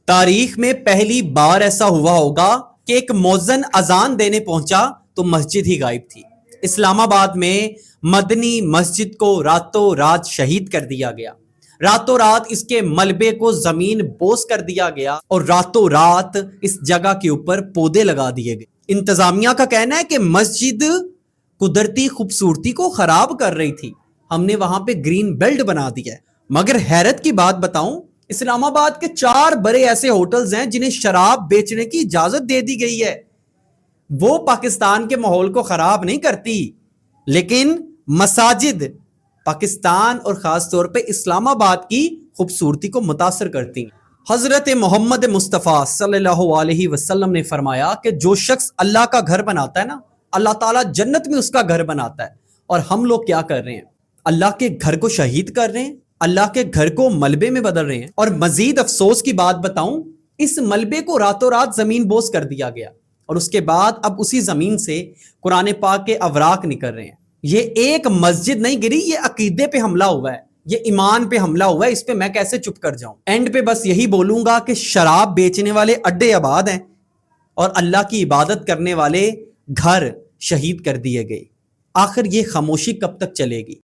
تاریخ میں پہلی بار ایسا ہوا ہوگا کہ ایک مؤذن اذان دینے پہنچا تو مسجد ہی غائب تھی۔ اسلام آباد میں مدنی مسجد کو راتوں رات شہید کر دیا گیا، راتوں رات اس کے ملبے کو زمین بوس کر دیا گیا اور راتوں رات اس جگہ کے اوپر پودے لگا دیے گئے۔ انتظامیہ کا کہنا ہے کہ مسجد قدرتی خوبصورتی کو خراب کر رہی تھی، ہم نے وہاں پہ گرین بیلٹ بنا دیا ہے۔ مگر حیرت کی بات بتاؤں، اسلام آباد کے 4 بڑے ایسے ہوٹلز ہیں جنہیں شراب بیچنے کی اجازت دے دی گئی ہے۔ وہ پاکستان کے ماحول کو خراب نہیں کرتی، لیکن مساجد پاکستان اور خاص طور پہ اسلام آباد کی خوبصورتی کو متاثر کرتی ہیں۔ حضرت محمد مصطفیٰ صلی اللہ علیہ وسلم نے فرمایا کہ جو شخص اللہ کا گھر بناتا ہے نا، اللہ تعالیٰ جنت میں اس کا گھر بناتا ہے۔ اور ہم لوگ کیا کر رہے ہیں؟ اللہ کے گھر کو شہید کر رہے ہیں، اللہ کے گھر کو ملبے میں بدل رہے ہیں۔ اور مزید افسوس کی بات بتاؤں، اس ملبے کو راتوں رات زمین بوس کر دیا گیا اور اس کے بعد اب اسی زمین سے قرآن پاک کے اوراق نکل رہے ہیں۔ یہ ایک مسجد نہیں گری، یہ عقیدے پہ حملہ ہوا ہے، یہ ایمان پہ حملہ ہوا ہے، اس پہ میں کیسے چپ کر جاؤں؟ اینڈ پہ بس یہی بولوں گا کہ شراب بیچنے والے اڈے آباد ہیں اور اللہ کی عبادت کرنے والے گھر شہید کر دیے گئے۔ آخر یہ خاموشی کب تک چلے گی؟